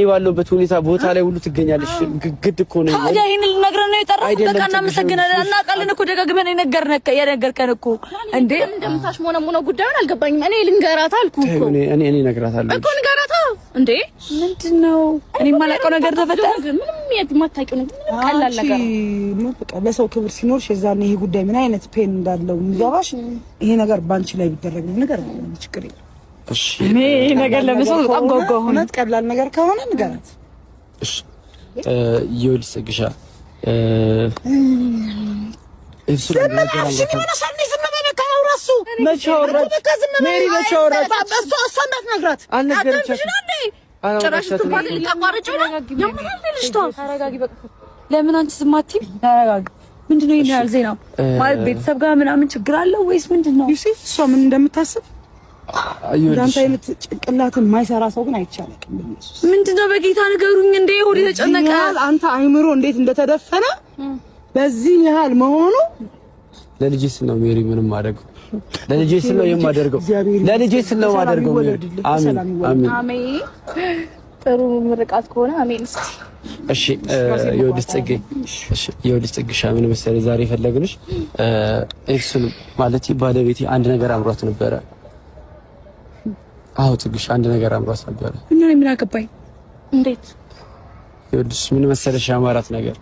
ባለበት ሁኔታ ቦታ ላይ ሁሉ ትገኛለሽ። ግድ እኮ ነው። ታዲያ ይሄን ልነግረን ነው የጠራኸው? በቃ እናመሰግናለን። እናውቃለን እኮ ደጋግመን የነገርከን እኮ እንዴ። እንደምታሽ ሞነሞነ ጉዳዩን አልገባኝም። እኔ ልንገራት አልኩህ እኮ። እኔ እነግራታለሁ እኮ ንገራታ እንዴ። ምንድነው? እኔ የማላውቀው ነገር ተፈጠረ። ምንም የማታውቂው ነገር ቀላል ነገር ነው። በቃ ለሰው ክብር ሲኖርሽ የዛኔ ይሄ ጉዳይ ምን አይነት ፔን እንዳለው የሚገባሽ ይሄ ነገር ባንቺ ላይ ቢደረግ ነገር ነው ችግር የለም። እሺ እኔ ነገር ለምሰው በጣም ጎጎ ሆነ። ቀላል ነገር ከሆነ ንገራት። እሺ ይኸውልሽ ጽግሻ ለምን አንቺ ዝም አትይም? ተረጋጊ። ምንድነው ይሄን ያህል ዜናው? ማለት ቤተሰብ ጋር ምናምን ችግር አለው ወይስ ምንድነው? እሷ ምን እንደምታስብ እንዳንተ አይነት ጭንቅላትን የማይሰራ ሰው ግን አይቻልም። ምንድነው? በጌታ ንገሩኝ። እንዴ ሆዴ ተጨነቀ። አንተ አይምሮ እንዴት እንደተደፈነ በዚህ ያህል መሆኑ ለልጄ ስል ነው ሜሪ ምንም ማድረግ ለልጄ ስል ነው የማደርገው። ለልጄ ስል ነው የማደርገው። አሜን አሜን አሜን። ጥሩ ምርቃት ከሆነ አሜን። እሺ ይኸውልሽ ጽጌ፣ እሺ ይኸውልሽ ጽግሻ ምን መሰለኝ ዛሬ ፈለግንሽ ኤክሱን ማለት ባለቤቴ አንድ ነገር አምሯት ነበረ። አዎ ጽግሻ አንድ ነገር አምሯት ነበረ። ምን አገባኝ? እንዴት? ይኸውልሽ ምን መሰለሽ ያማራት ነገር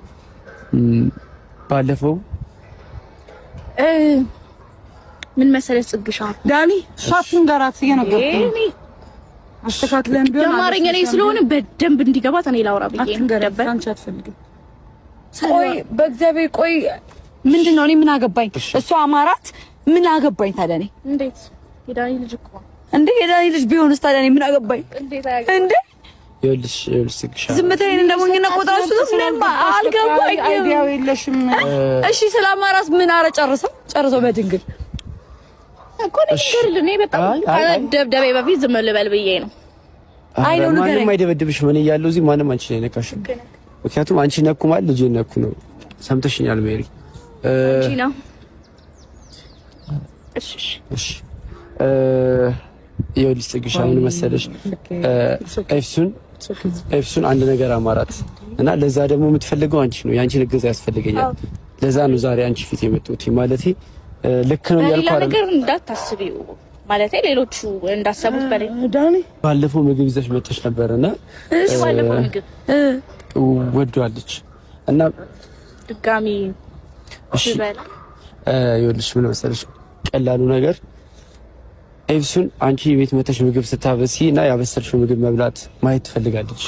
ባለፈው ምን መሰለሽ ጽግሻ ዳኒ ሻቱን ጋራት እየነገርኩኝ አስተካክለን ቢሆን አማርኛ ላይ ስለሆነ በደንብ እንዲገባት እኔ ላውራ ብዬ ነበር። አንቺ አትፈልጊም? ቆይ በእግዚአብሔር ቆይ ምንድነው? እኔ ምን አገባኝ? እሷ አማራት ምን አገባኝ ታዲያ? እኔ እንዴት የዳኒ ልጅ እኮ እንዴ የዳኒ ልጅ ቢሆንስ ታዲያ እኔ ምን አገባኝ? እንዴ ይኸውልሽ ጽግሻ ዝምታዬን እንደሞኝና ቆጣሱ ምንም አልገባኝ። አይዲያው የለሽም? እሺ ስለ አማራት ምን አረ ጨርሰው በድንግል እኮ ነው በጣም ደብደቤ በፊት ዝም ልበል ብዬ ነው። አይ ነው ነገር ማንም አይደበድብሽ። ምን እያለው እዚህ ማንም አንቺ ላይ ነካሽ። ምክንያቱም አንቺ ነኩ ማለት ልጅ ነኩ ነው። ሰምተሽኛል ሜሪ? አንቺ ነው። እሺ እሺ ይኸውልሽ ጽግሻ ምን መሰለሽ ኤፍሱን አንድ ነገር አማራት እና ለዛ ደግሞ የምትፈልገው አንቺ ነው። የአንቺን እገዛ ያስፈልገኛል። ለዛ ነው ዛሬ አንቺ ፊት የመጣሁት ማለቴ ልክ ነው ያልኩ አይደል? ነገር እንዳታስቢው ማለት ሌሎቹ እንዳሰቡት በላይ ዳኒ ባለፈው ምግብ ይዘሽ መጥተሽ ነበርና እሺ ባለፈው ምግብ ወዷለች እና ድጋሚ እሺ ይኸውልሽ ምን መሰለሽ ቀላሉ ነገር ኤፍሱን አንቺ ቤት መተሽ ምግብ ስታበሲ እና ያበሰልሽው ምግብ መብላት ማየት ትፈልጋለች።